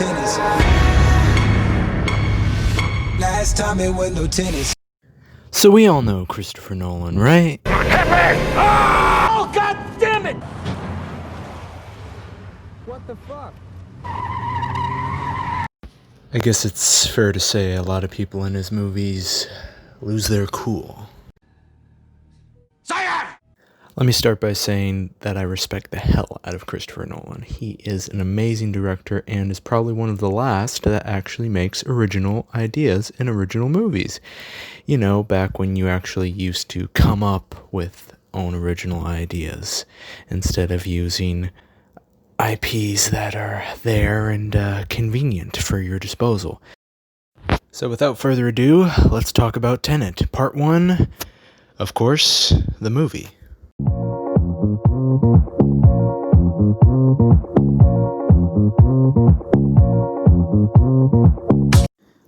tennis. Last time it was no tennis. So we all know Christopher Nolan, right? Oh, God damn it! What the fuck? I guess it's fair to say a lot of people in his movies lose their cool. Let me start by saying that I respect the hell out of Christopher Nolan. He is an amazing director and is probably one of the last that actually makes original ideas in original movies. You know, back when you actually used to come up with own original ideas instead of using IPs that are there and convenient for your disposal. So without further ado, let's talk about Tenet. Part 1, of course, the movie.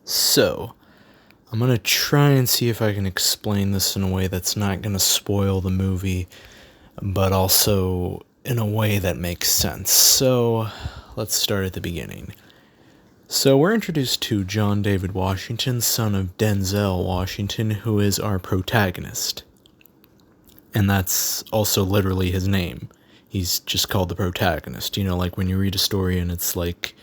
So, I'm gonna try and see if I can explain this in a way that's not gonna spoil the movie, but also in a way that makes sense. So, let's start at the beginning. So, we're introduced to John David Washington, son of Denzel Washington, who is our protagonist. And that's also literally his name. He's just called the protagonist. You know, like when you read a story and it's like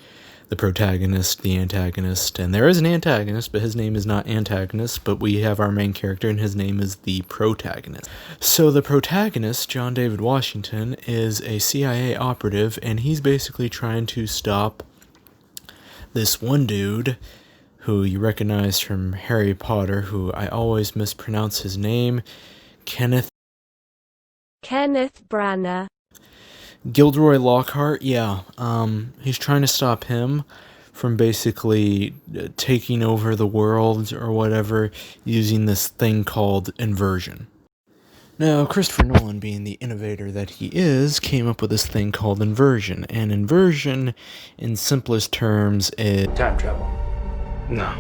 the protagonist, the antagonist, and there is an antagonist, but his name is not antagonist, but we have our main character and his name is the protagonist. So the protagonist, John David Washington, is a CIA operative, and he's basically trying to stop this one dude who you recognize from Harry Potter, who I always mispronounce his name, Kenneth Branagh. Gilderoy Lockhart, yeah. He's trying to stop him from basically taking over the world or whatever using this thing called inversion. Now, Christopher Nolan, being the innovator that he is, came up with this thing called inversion. And inversion, in simplest terms, is Time travel. No,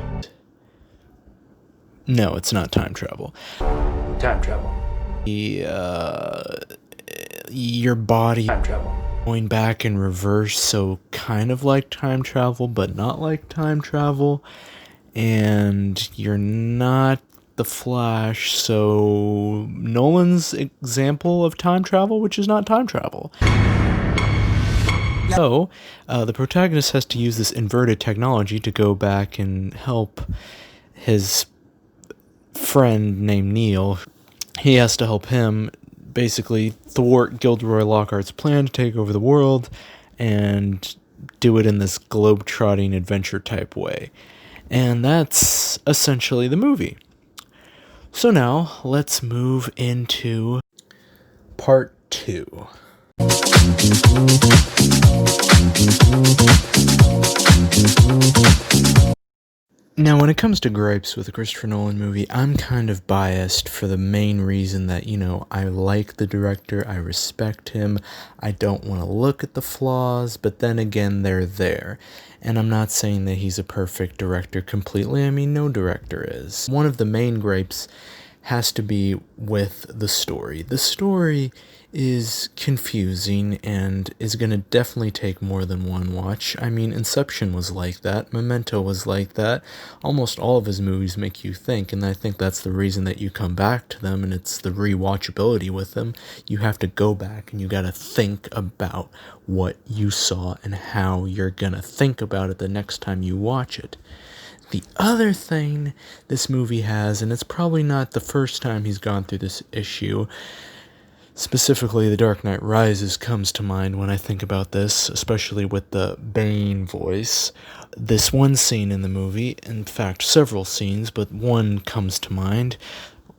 it's not time travel. Time travel. Your body Time travel. going back in reverse, so kind of like time travel, but not like time travel. And you're not the Flash, so Nolan's example of time travel, which is not time travel. So, the protagonist has to use this inverted technology to go back and help his friend named Neil. He has to help him basically thwart Gilderoy Lockhart's plan to take over the world and do it in this globe-trotting adventure type way. And that's essentially the movie. So now, let's move into part 2. Now, when it comes to gripes with a Christopher Nolan movie, I'm kind of biased for the main reason that, you know, I like the director, I respect him, I don't want to look at the flaws, but then again, they're there. And I'm not saying that he's a perfect director completely, I mean, no director is. One of the main gripes has to be with the story. The story is confusing and is going to definitely take more than one watch. I mean, Inception was like that, Memento was like that. Almost all of his movies make you think, and I think that's the reason that you come back to them, and it's the rewatchability with them. You have to go back and you got to think about what you saw and how you're going to think about it the next time you watch it. The other thing this movie has, and it's probably not the first time he's gone through this issue, specifically The Dark Knight Rises comes to mind when I think about this, especially with the Bane voice. This one scene in the movie, in fact several scenes, but one comes to mind.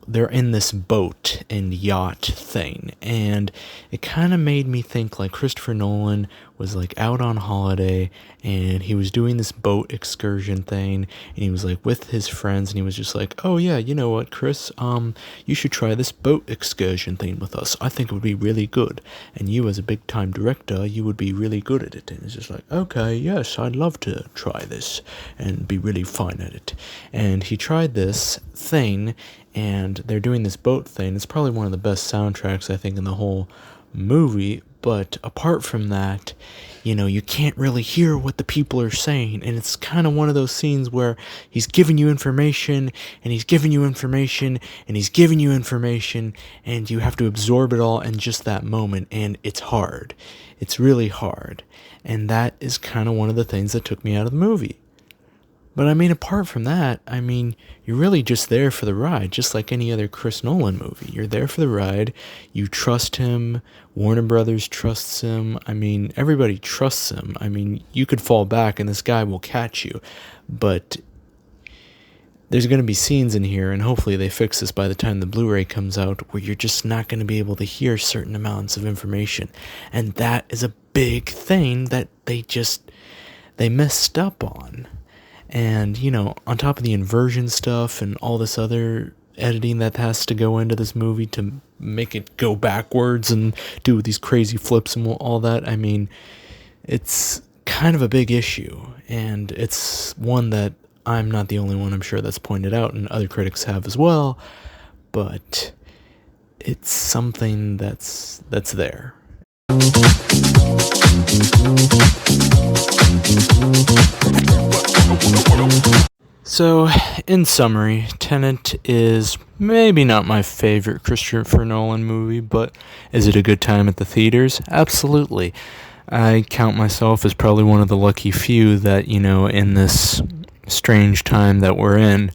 They're in this boat and yacht thing, and it kind of made me think like Christopher Nolan was like out on holiday and he was doing this boat excursion thing, and he was like with his friends, and he was just like, oh yeah, you know what, Chris, you should try this boat excursion thing with us. I think it would be really good, and you as a big time director, you would be really good at it. And it's just like, okay, yes, I'd love to try this and be really fine at it. And he tried this thing, and they're doing this boat thing. It's probably one of the best soundtracks, I think, in the whole movie, but apart from that, you can't really hear what the people are saying, and it's kind of one of those scenes where he's giving you information, and he's giving you information, and he's giving you information, and you have to absorb it all in just that moment, and it's hard. It's really hard, and that is kind of one of the things that took me out of the movie. But apart from that, you're really just there for the ride, just like any other Chris Nolan movie. You're there for the ride. You trust him. Warner Brothers trusts him. Everybody trusts him. You could fall back and this guy will catch you. But there's going to be scenes in here, and hopefully they fix this by the time the Blu-ray comes out, where you're just not going to be able to hear certain amounts of information. And that is a big thing that they messed up on. And, on top of the inversion stuff and all this other editing that has to go into this movie to make it go backwards and do these crazy flips and all that, it's kind of a big issue. And it's one that I'm not the only one, I'm sure, that's pointed out, and other critics have as well. But it's something that's there. So, in summary, Tenet is maybe not my favorite Christopher Nolan movie, but is it a good time at the theaters? Absolutely. I count myself as probably one of the lucky few that, in this strange time that we're in,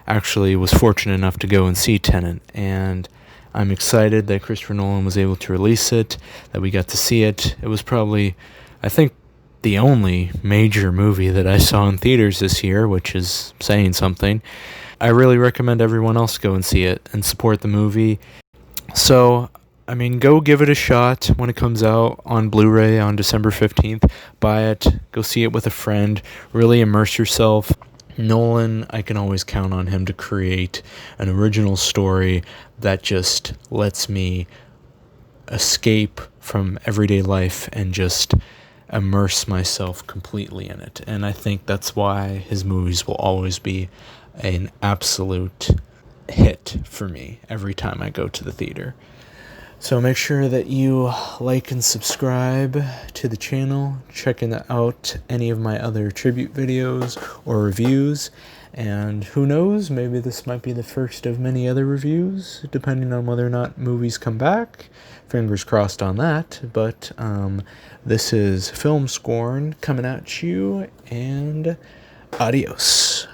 actually was fortunate enough to go and see Tenet. And I'm excited that Christopher Nolan was able to release it, that we got to see it. It was probably, I think, the only major movie that I saw in theaters this year, which is saying something. I really recommend everyone else go and see it and support the movie. So, go give it a shot when it comes out on Blu-ray on December 15th. Buy it, go see it with a friend, really immerse yourself. Nolan, I can always count on him to create an original story that just lets me escape from everyday life and just immerse myself completely in it. And I think that's why his movies will always be an absolute hit for me every time I go to the theater. So make sure that you like and subscribe to the channel, checking out any of my other tribute videos or reviews, and who knows, maybe this might be the first of many other reviews, depending on whether or not movies come back. Fingers crossed on that, but this is Film Scorn coming at you, and adios.